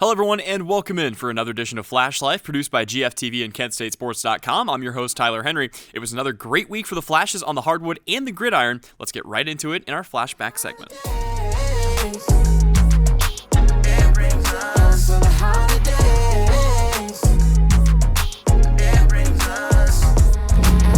Hello, everyone, and welcome in for another edition of Flash Life, produced by GFTV and KentStateSports.com. I'm your host, Tyler Henry. It was another great week for the Flashes on the hardwood and the gridiron. Let's get right into it in our flashback segment.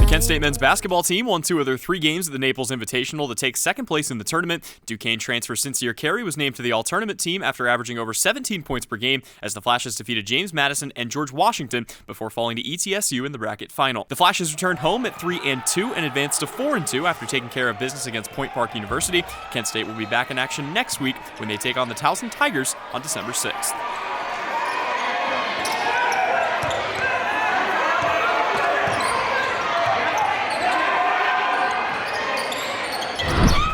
Kent State men's basketball team won 2 of their 3 games at the Naples Invitational to take second place in the tournament. Duquesne transfer Sincere Carey was named to the all-tournament team after averaging over 17 points per game as the Flashes defeated James Madison and George Washington before falling to ETSU in the bracket final. The Flashes returned home at 3-2 and advanced to 4-2 after taking care of business against Point Park University. Kent State will be back in action next week when they take on the Towson Tigers on December 6th.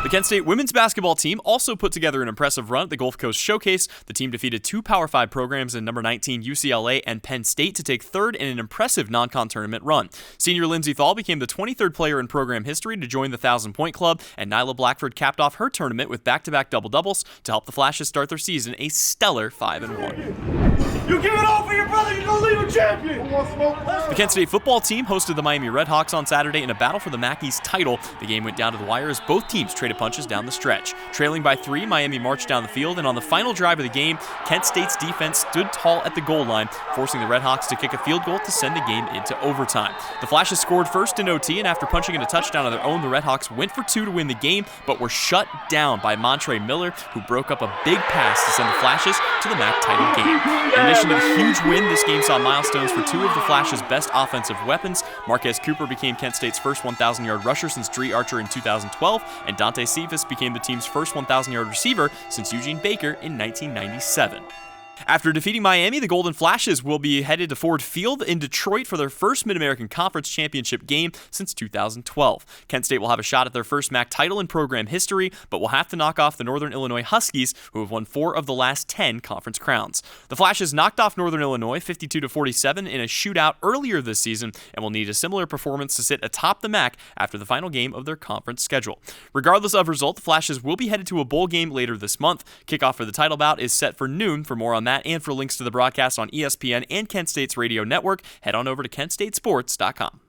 The Kent State women's basketball team also put together an impressive run at the Gulf Coast Showcase. The team defeated 2 Power 5 programs in number 19 UCLA and Penn State to take third in an impressive non-con tournament run. Senior Lindsey Thal became the 23rd player in program history to join the 1,000-point club, and Nyla Blackford capped off her tournament with back-to-back double-doubles to help the Flashes start their season a stellar 5-1. You give it all for your brother, you're gonna leave a champion! The Kent State football team hosted the Miami Redhawks on Saturday in a battle for the Mackey's title. The game went down to the wire as both teams traded punches down the stretch. Trailing by 3, Miami marched down the field, and on the final drive of the game, Kent State's defense stood tall at the goal line, forcing the Redhawks to kick a field goal to send the game into overtime. The Flashes scored first in OT, and after punching in a touchdown of their own, the Redhawks went for 2 to win the game, but were shut down by Montre Miller, who broke up a big pass to send the Flashes to the MAC title game. In addition to the huge win, this game saw milestones for 2 of the Flashes' best offensive weapons. Marquez Cooper became Kent State's first 1,000-yard rusher since Dree Archer in 2012, and Dante Cephas became the team's first 1,000-yard receiver since Eugene Baker in 1997. After defeating Miami, the Golden Flashes will be headed to Ford Field in Detroit for their first Mid-American Conference Championship game since 2012. Kent State will have a shot at their first MAC title in program history, but will have to knock off the Northern Illinois Huskies, who have won 4 of the last 10 conference crowns. The Flashes knocked off Northern Illinois 52-47 in a shootout earlier this season and will need a similar performance to sit atop the MAC after the final game of their conference schedule. Regardless of result, the Flashes will be headed to a bowl game later this month. Kickoff for the title bout is set for noon. For more on that and for links to the broadcast on ESPN and Kent State's radio network, head on over to KentStateSports.com.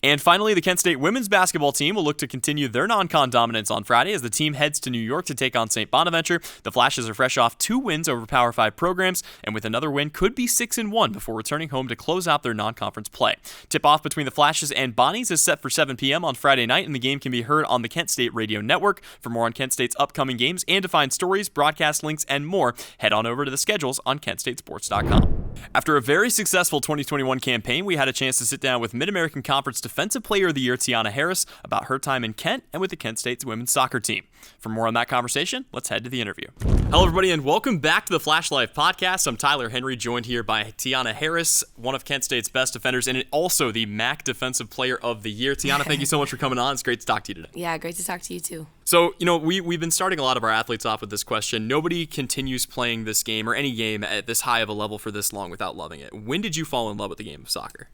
And finally, the Kent State women's basketball team will look to continue their non-con dominance on Friday as the team heads to New York to take on St. Bonaventure. The Flashes are fresh off 2 wins over Power 5 programs, and with another win could be 6-1 before returning home to close out their non-conference play. Tip-off between the Flashes and Bonnies is set for 7 p.m. on Friday night, and the game can be heard on the Kent State radio network. For more on Kent State's upcoming games and to find stories, broadcast links, and more, head on over to the schedules on KentStateSports.com. After a very successful 2021 campaign, we had a chance to sit down with Mid-American Conference Defensive Player of the Year Tianna Harris about her time in Kent and with the Kent State's women's soccer team. For more on that conversation, let's head to the interview. Hello, everybody, and welcome back to the Flash Life podcast. I'm Tyler Henry, joined here by Tianna Harris, one of Kent State's best defenders, and also the MAC Defensive Player of the Year. Tianna, thank you so much for coming on. It's great to talk to you today. Yeah, great to talk to you too. So, we've been starting a lot of our athletes off with this question. Nobody continues playing this game or any game at this high of a level for this long without loving it. When did you fall in love with the game of soccer?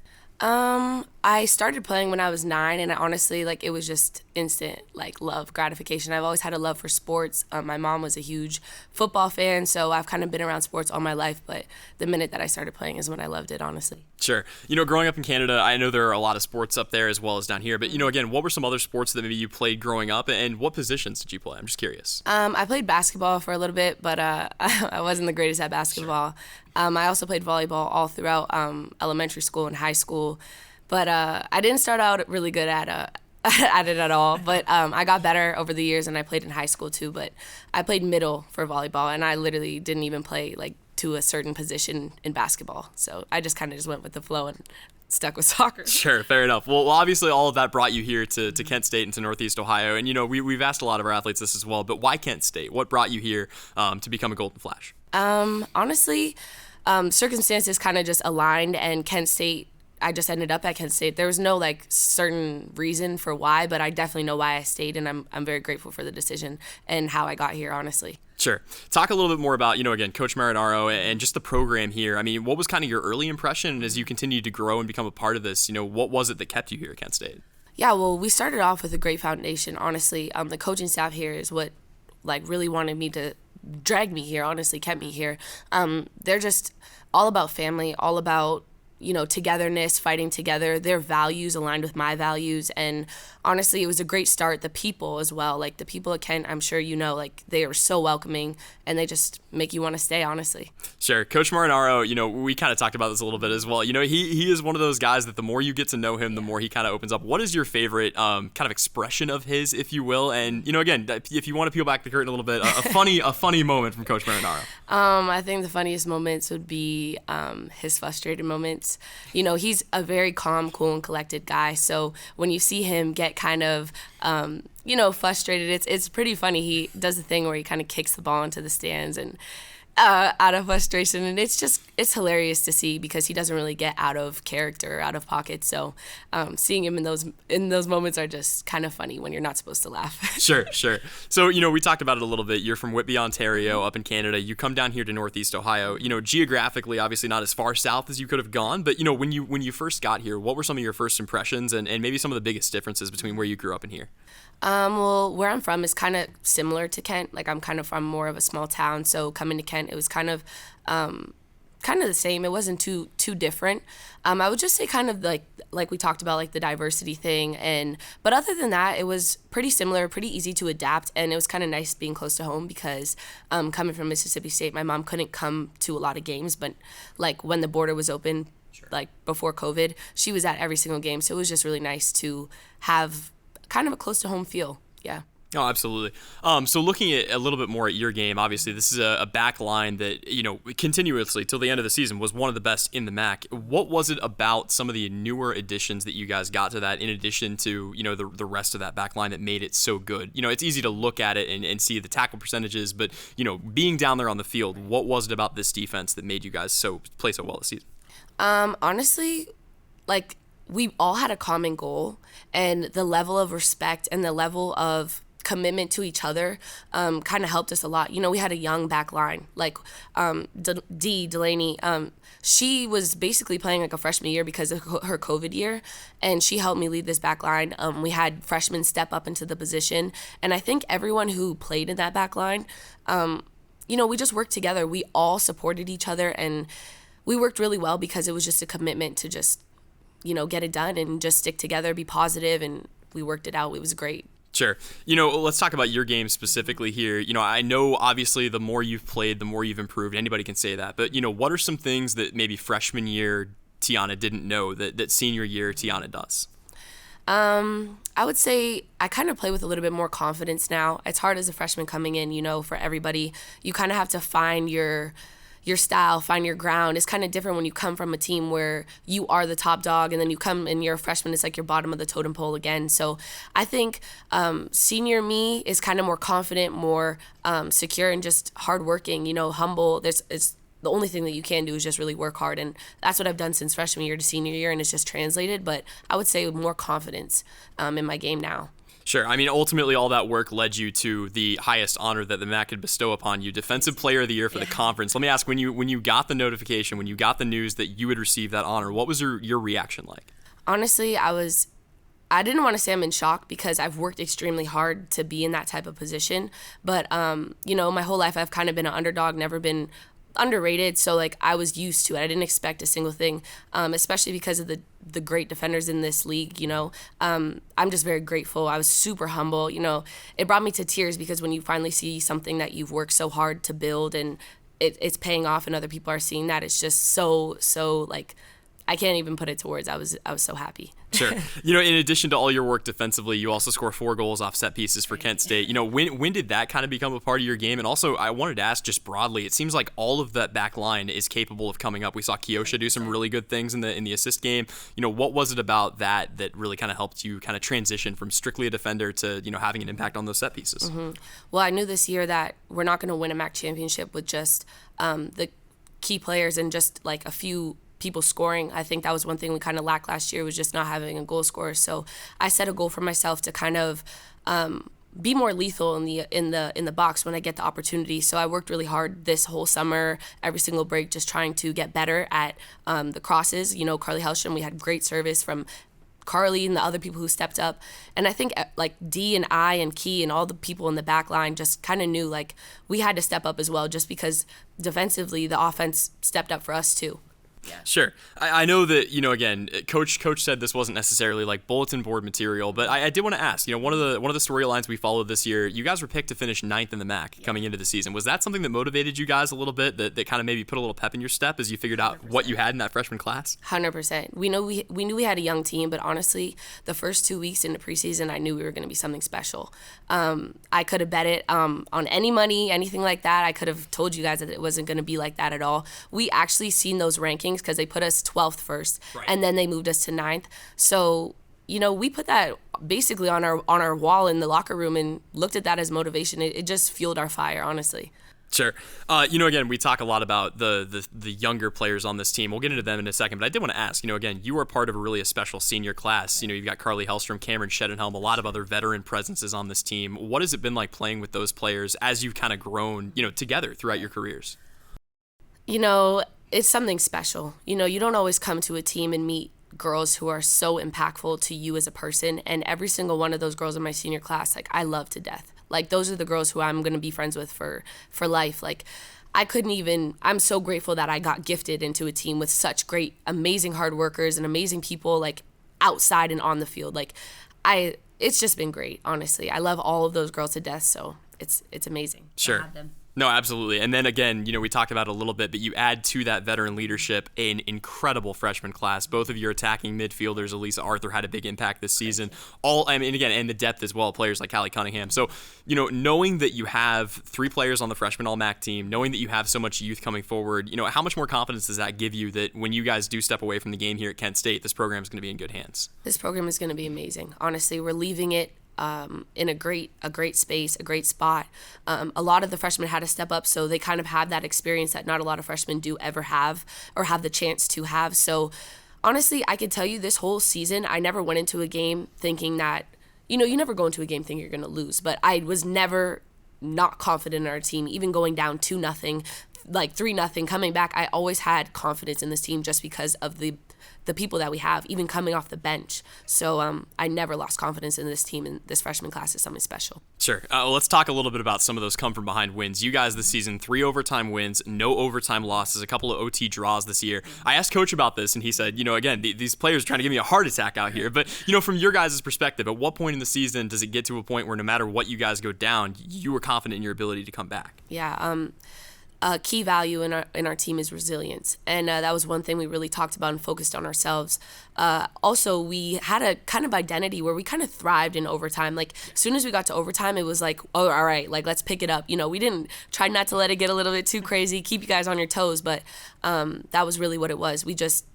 I started playing when I was 9, and honestly, it was just instant, love, gratification. I've always had a love for sports. My mom was a huge football fan, so I've kind of been around sports all my life, but the minute that I started playing is when I loved it, honestly. Sure. Growing up in Canada, I know there are a lot of sports up there as well as down here, but, again, what were some other sports that maybe you played growing up, and what positions did you play? I'm just curious. I played basketball for a little bit, but I wasn't the greatest at basketball. Sure. I also played volleyball all throughout elementary school and high school, but I didn't start out really good at it at all, but I got better over the years, and I played in high school too, but I played middle for volleyball, and I literally didn't even play to a certain position in basketball, so I just kind of went with the flow and stuck with soccer. Sure, fair enough. Well, obviously all of that brought you here to Kent State and to Northeast Ohio, and we've asked a lot of our athletes this as well, but why Kent State? What brought you here to become a Golden Flash? Honestly, circumstances kind of just aligned, and Kent State, I just ended up at Kent State. There was no certain reason for why, but I definitely know why I stayed, and I'm very grateful for the decision and how I got here, honestly. Sure. Talk a little bit more about, again, Coach Marinaro and just the program here. I mean, what was kind of your early impression as you continued to grow and become a part of this? What was it that kept you here at Kent State? Yeah, well, we started off with a great foundation, honestly. The coaching staff here is what really wanted me to dragged me here, honestly, kept me here. They're just all about family, all about, togetherness, fighting together. Their values aligned with my values. And honestly, it was a great start. The people as well, like the people at Kent, I'm sure like they are so welcoming and they just make you want to stay, honestly. Sure. Coach Marinaro, we kind of talked about this a little bit as well. He is one of those guys that the more you get to know him, the more he kind of opens up. What is your favorite kind of expression of his, if you will? And, again, if you want to peel back the curtain a little bit, a funny moment from Coach Marinaro. I think the funniest moments would be his frustrated moments. He's a very calm, cool, and collected guy. So when you see him get kind of, frustrated, it's pretty funny. He does the thing where he kind of kicks the ball into the stands and out of frustration. And it's hilarious to see because he doesn't really get out of character, out of pocket. So seeing him in those moments are just kind of funny when you're not supposed to laugh. Sure. So, we talked about it a little bit. You're from Whitby, Ontario, up in Canada. You come down here to Northeast Ohio. Geographically, obviously not as far south as you could have gone. But, when you first got here, what were some of your first impressions and maybe some of the biggest differences between where you grew up and here? Well, where I'm from is kind of similar to Kent. Like, I'm kind of from more of a small town. So coming to Kent, it was kind of the same. It wasn't too different. I would just say kind of like we talked about, like the diversity thing. But other than that, it was pretty similar, pretty easy to adapt. And it was kind of nice being close to home because coming from Mississippi State, my mom couldn't come to a lot of games. But like when the border was open, like before COVID, she was at every single game. So it was just really nice to have kind of a close to home feel. Yeah. Oh, absolutely. So looking at a little bit more at your game, obviously this is a back line that, continuously till the end of the season was one of the best in the MAC. What was it about some of the newer additions that you guys got to that in addition to, the rest of that back line that made it so good? It's easy to look at it and see the tackle percentages, but, being down there on the field, what was it about this defense that made you guys play so well this season? Honestly, like, we all had a common goal, and the level of respect and the level of commitment to each other kind of helped us a lot. We had a young back line, like Delaney. She was basically playing like a freshman year because of her COVID year, and she helped me lead this back line. We had freshmen step up into the position, and I think everyone who played in that back line, we just worked together. We all supported each other, and we worked really well because it was just a commitment to just get it done and just stick together, be positive, and we worked it out. It was great. Sure. Let's talk about your game specifically here. I know obviously the more you've played, the more you've improved. Anybody can say that. But, what are some things that maybe freshman year Tianna didn't know that senior year Tianna does? I would say I kind of play with a little bit more confidence now. It's hard as a freshman coming in, for everybody. You kind of have to find your style, find your ground. It's kind of different when you come from a team where you are the top dog and then you come and you're a freshman, it's like you're bottom of the totem pole again. So I think senior me is kind of more confident, more secure, and just hardworking, humble. It's the only thing that you can do is just really work hard. And that's what I've done since freshman year to senior year, and it's just translated. But I would say more confidence in my game now. Sure. I mean, ultimately, all that work led you to the highest honor that the MAC could bestow upon you, Defensive Player of the Year for the conference. Let me ask, when you got the notification, when you got the news that you would receive that honor, what was your reaction like? Honestly, I didn't want to say I'm in shock because I've worked extremely hard to be in that type of position. But, my whole life I've kind of been an underdog, never been underrated, so like I was used to it. I didn't expect a single thing, especially because of the great defenders in this league. I'm just very grateful. I was super humble. It brought me to tears because when you finally see something that you've worked so hard to build and it's paying off and other people are seeing that, it's just so like I can't even put it to words. I was so happy. Sure. In addition to all your work defensively, you also score 4 goals off set pieces for Kent State. When did that kind of become a part of your game? And also, I wanted to ask just broadly, it seems like all of that back line is capable of coming up. We saw Kiosha do some really good things in the assist game. What was it about that really kind of helped you kind of transition from strictly a defender to, having an impact on those set pieces? Mm-hmm. Well, I knew this year that we're not going to win a MAC championship with just the key players and just like a few people scoring. I think that was one thing we kind of lacked last year, was just not having a goal scorer. So I set a goal for myself to kind of be more lethal in the box when I get the opportunity. So I worked really hard this whole summer, every single break, just trying to get better at the crosses. Carly Hellstrom, we had great service from Carly and the other people who stepped up. And I think like D and I and Key and all the people in the back line just kind of knew like we had to step up as well, just because defensively the offense stepped up for us too. Yeah. Sure. I know that, again, Coach said this wasn't necessarily like bulletin board material, but I did want to ask, one of the storylines we followed this year, you guys were picked to finish 9th in the MAC coming into the season. Was that something that motivated you guys a little bit, that kind of maybe put a little pep in your step as you figured out 100%. What you had in that freshman class? 100%. We knew we had a young team, but honestly, the first 2 weeks into preseason, I knew we were going to be something special. I could have bet it on any money, anything like that. I could have told you guys that it wasn't going to be like that at all. We actually seen those rankings because they put us 12th first, right, and then they moved us to 9th. So, we put that basically on our wall in the locker room and looked at that as motivation. It just fueled our fire, honestly. Sure. Again, we talk a lot about the younger players on this team. We'll get into them in a second, but I did want to ask, again, you are part of a special senior class. You've got Carly Hellstrom, Cameron Shedenhelm, a lot of other veteran presences on this team. What has it been like playing with those players as you've kind of grown, together throughout your careers? It's something special. You don't always come to a team and meet girls who are so impactful to you as a person, and every single one of those girls in my senior class, like, I love to death. Like, those are the girls who I'm going to be friends with for life. Like, I'm so grateful that I got gifted into a team with such great, amazing hard workers and amazing people, like, outside and on the field. Like, it's just been great, honestly. I love all of those girls to death, so it's amazing. Sure. To have them. No, absolutely. And then again, we talked about it a little bit, but you add to that veteran leadership an incredible freshman class. Both of your attacking midfielders, Elisa Arthur, had a big impact this season. And the depth as well, players like Callie Cunningham. So, knowing that you have 3 players on the freshman All-MAC team, knowing that you have so much youth coming forward, how much more confidence does that give you that when you guys do step away from the game here at Kent State, this program is going to be in good hands? This program is going to be amazing. Honestly, we're leaving it in a great space, a great spot. A lot of the freshmen had to step up, so they kind of have that experience that not a lot of freshmen do ever have or have the chance to have. So honestly, I could tell you this whole season, I never went into a game thinking that, you never go into a game thinking you're going to lose, but I was never not confident in our team, even going down 2-0, like 3-0, coming back. I always had confidence in this team just because of the people that we have, even coming off the bench. So I never lost confidence in this team, and this freshman class is something special. Sure. Let's talk a little bit about some of those come from behind wins. You guys this season, 3 overtime wins, no overtime losses, a couple of OT draws this year. I asked Coach about this, and he said, again, these players are trying to give me a heart attack out here. But, from your guys' perspective, at what point in the season does it get to a point where no matter what you guys go down, you are confident in your ability to come back? Yeah. A key value in our team is resilience, and that was one thing we really talked about and focused on ourselves. Also, we had a kind of identity where we kind of thrived in overtime. Like, as soon as we got to overtime, it was like, oh, all right, like, let's pick it up. We didn't try not to let it get a little bit too crazy, keep you guys on your toes, but that was really what it was. We just,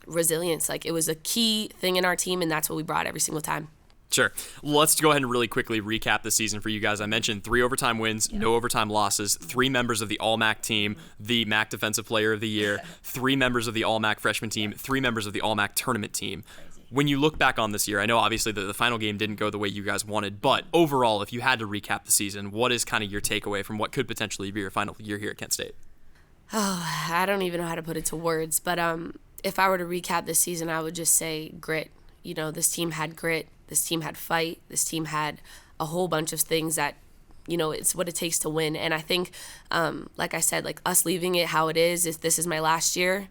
resilience, like, it was a key thing in our team, and that's what we brought every single time. Sure. Let's go ahead and really quickly recap the season for you guys. I mentioned 3 overtime wins, no overtime losses, 3 members of the All-MAC team, the MAC Defensive Player of the Year, 3 members of the All-MAC freshman team, 3 members of the All-MAC tournament team. When you look back on this year, I know obviously the final game didn't go the way you guys wanted, but overall, if you had to recap the season, what is kind of your takeaway from what could potentially be your final year here at Kent State? Oh, I don't even know how to put it to words, but if I were to recap this season, I would just say grit. This team had grit. This team had fight. This team had a whole bunch of things that, it's what it takes to win. And I think, like I said, like us leaving it how it is, if this is my last year,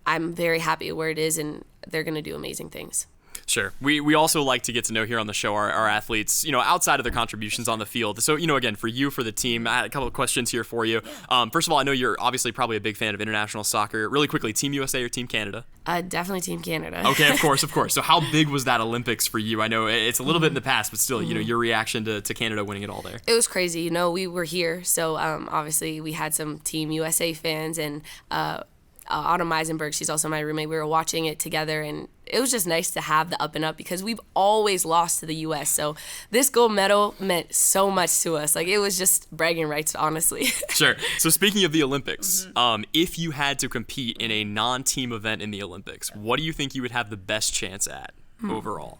I'm very happy where it is, and they're going to do amazing things. Sure. We also like to get to know here on the show our athletes, outside of their contributions on the field. So, again, for you, for the team, I had a couple of questions here for you. First of all, I know you're obviously probably a big fan of international soccer. Really quickly, Team USA or Team Canada? Definitely Team Canada. Okay, of course. So how big was that Olympics for you? I know it's a little bit in the past, but still, your reaction to Canada winning it all there. It was crazy. We were here, so obviously we had some Team USA fans, and Autumn Eisenberg, she's also my roommate. We were watching it together, and it was just nice to have the up and up because we've always lost to the U.S. So this gold medal meant so much to us. Like, it was just bragging rights, honestly. Sure. So speaking of the Olympics, if you had to compete in a non-team event in the Olympics, what do you think you would have the best chance at overall?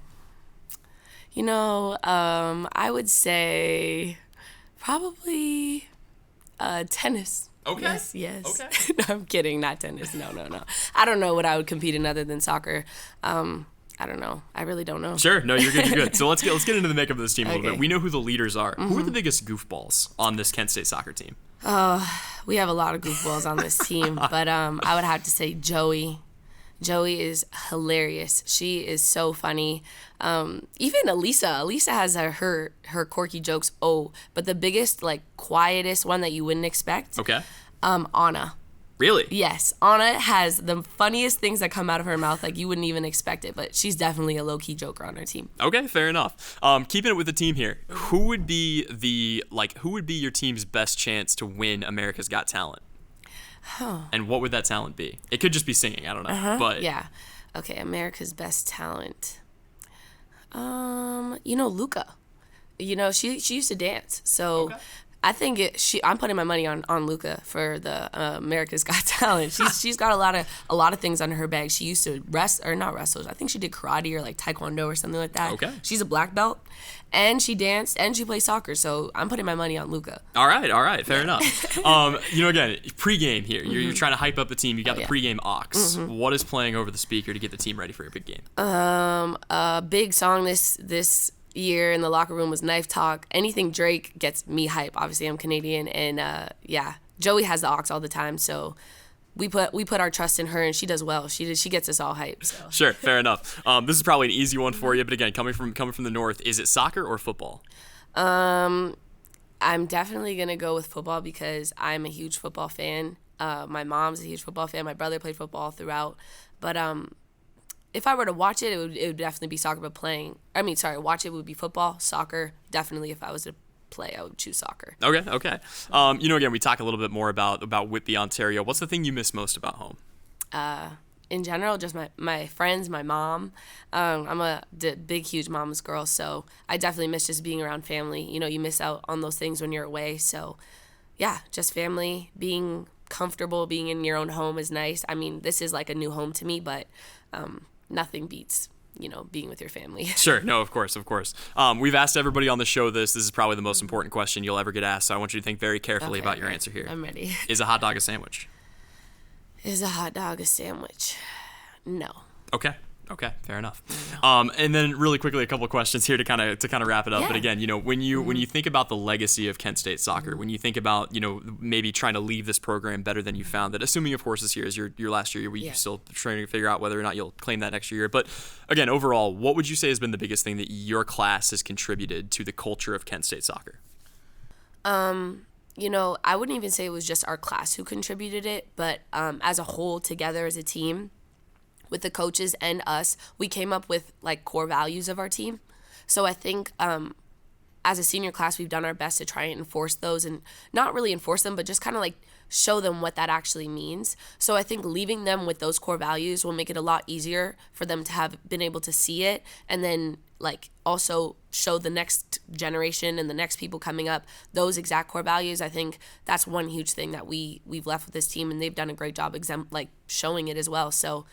I would say probably tennis. Okay. Yes. Okay. No, I'm kidding. Not tennis. No. I don't know what I would compete in other than soccer. I don't know. I really don't know. Sure. No, you're good. You're good. So let's get into the makeup of this team a little bit. We know who the leaders are. Mm-hmm. Who are the biggest goofballs on this Kent State soccer team? We have a lot of goofballs on this team, but I would have to say Joey. Joey is hilarious. She is so funny. Even Elisa has her quirky jokes. Oh, but the biggest, like, quietest one that you wouldn't expect. Okay. Anna. Really? Yes, Anna has the funniest things that come out of her mouth, like you wouldn't even expect it. But she's definitely a low-key joker on her team. Okay, fair enough. Keeping it with the team here, who would be your team's best chance to win America's Got Talent? And what would that talent be? It could just be singing. I don't know. But yeah. Okay, America's Best Talent. Luca. She used to dance, so. Okay. I think I'm putting my money on Luca for the America's Got Talent. She's got a lot of things under her bag. She used to not wrestle. I think she did karate or like taekwondo or something like that. Okay. She's a black belt, and she danced and she plays soccer. So I'm putting my money on Luca. All right, fair enough. Again, pregame here. You're trying to hype up the team. You got the pregame aux. What is playing over the speaker to get the team ready for your big game? A big song this year in the locker room was Knife Talk. Anything Drake gets me hype. Obviously, I'm Canadian, and Joey has the aux all the time, so we put our trust in her, and she does well. She gets us all hyped. So. Sure, fair enough. This is probably an easy one for you, but again, coming from the north, is it soccer or football? I'm definitely gonna go with football because I'm a huge football fan. My mom's a huge football fan. My brother played football throughout, but if I were to watch it, it would definitely be soccer. But watch it would be football, soccer. Definitely, if I was to play, I would choose soccer. Okay. Again, we talk a little bit more about Whitby, Ontario. What's the thing you miss most about home? In general, just my friends, my mom. I'm a big, huge mama's girl, so I definitely miss just being around family. You miss out on those things when you're away. So, yeah, just family, being comfortable, being in your own home is nice. I mean, this is like a new home to me, but nothing beats, being with your family. Sure. No, of course. We've asked everybody on the show this. This is probably the most important question you'll ever get asked, so I want you to think very carefully about your answer here. I'm ready. Is a hot dog a sandwich? Is a hot dog a sandwich? No. Okay, fair enough. And then really quickly, a couple of questions here to kind of wrap it up. Yeah. But again, when you think about the legacy of Kent State soccer, when you think about maybe trying to leave this program better than you found it, assuming of course this year is your last year, you're still trying to figure out whether or not you'll claim that next year. But again, overall, what would you say has been the biggest thing that your class has contributed to the culture of Kent State soccer? I wouldn't even say it was just our class who contributed it, but as a whole, together as a team, with the coaches and us, we came up with like core values of our team. So I think as a senior class, we've done our best to try and enforce those, and not really enforce them, but just kind of like show them what that actually means. So I think leaving them with those core values will make it a lot easier for them to have been able to see it, and then like also show the next generation and the next people coming up those exact core values. I think that's one huge thing that we've left with this team, and they've done a great job showing it as well. So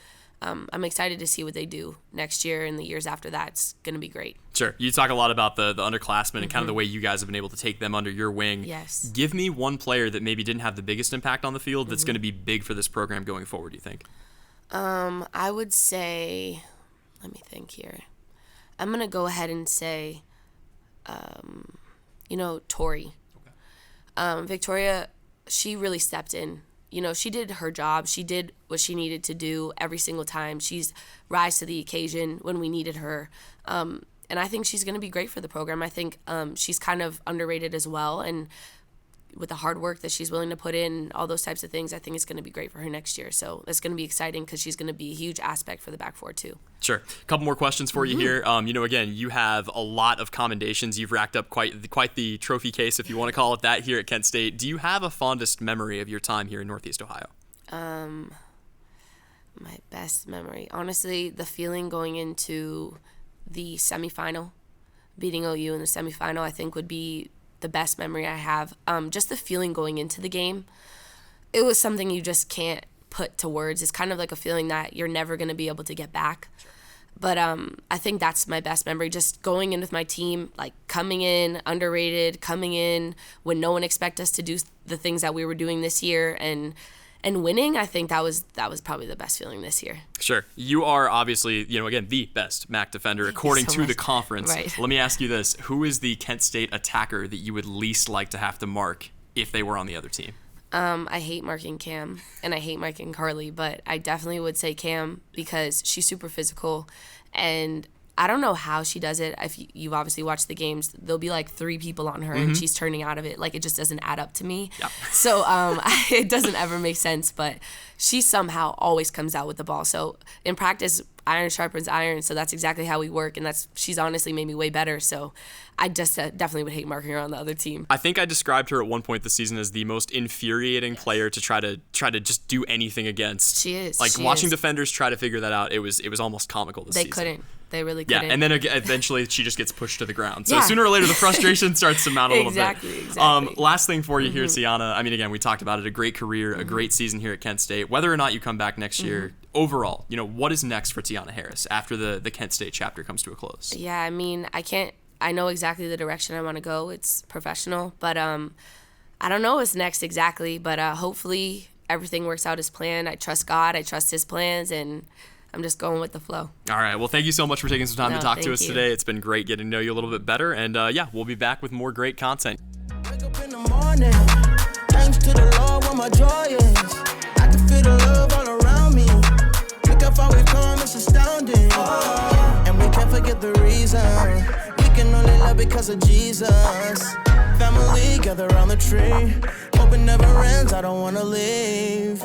I'm excited to see what they do next year and the years after that. It's going to be great. Sure. You talk a lot about the underclassmen and kind of the way you guys have been able to take them under your wing. Yes. Give me one player that maybe didn't have the biggest impact on the field that's going to be big for this program going forward, do you think? I would say, let me think here. I'm going to go ahead and say, Tori. Okay. Victoria, she really stepped in. She did her job. She did what she needed to do every single time. She's rise to the occasion when we needed her. And I think she's going to be great for the program. I think she's kind of underrated as well. And with the hard work that she's willing to put in, all those types of things, I think it's going to be great for her next year. So it's going to be exciting because she's going to be a huge aspect for the back four too. Sure. A couple more questions for you here. Again, you have a lot of commendations. You've racked up quite the trophy case, if you want to call it that, here at Kent State. Do you have a fondest memory of your time here in Northeast Ohio? My best memory, honestly, the feeling going into the semifinal, beating OU in the semifinal, I think would be the best memory I have. Just the feeling going into the game, it was something you just can't put to words. It's kind of like a feeling that you're never going to be able to get back. But I think that's my best memory, just going in with my team, like coming in underrated, coming in when no one expected us to do the things that we were doing this year, and and winning, I think that was probably the best feeling this year. Sure. You are obviously, again, the best MAC defender according to the conference. Right. Let me ask you this. Who is the Kent State attacker that you would least like to have to mark if they were on the other team? I hate marking Cam, and I hate marking Carly, but I definitely would say Cam because she's super physical, and I don't know how she does it. If you've obviously watched the games, there'll be like 3 people on her, and she's turning out of it. Like, it just doesn't add up to me. Yeah. So it doesn't ever make sense, but she somehow always comes out with the ball. So in practice, iron sharpens iron, so that's exactly how we work, and she's honestly made me way better. So I just definitely would hate marking her on the other team. I think I described her at one point this season as the most infuriating player to try to just do anything against. She is. Like, watching defenders try to figure that out, it was almost comical this season. They couldn't. They really couldn't. Yeah, and then eventually she just gets pushed to the ground. So Yeah. sooner or later, the frustration starts to mount a little bit. Exactly. Last thing for you here, Tianna. I mean, again, we talked about it. A great career, a great season here at Kent State. Whether or not you come back next year, overall, what is next for Tianna Harris after the Kent State chapter comes to a close? Yeah, I mean, I know exactly the direction I want to go. It's professional, but I don't know what's next exactly, but hopefully everything works out as planned. I trust God, I trust His plans, and I'm just going with the flow. All right. Well, thank you so much for taking some time to talk to us you. today. It's been great getting to know you a little bit better, and we'll be back with more great content. Wake up in the morning, thanks to the Lord where my joy is. I can feel the love all around me. Look how far we've come, it's astounding. And we can't forget the reason. We can only love because of Jesus. Family gather around the tree. Hope it never ends, I don't wanna leave.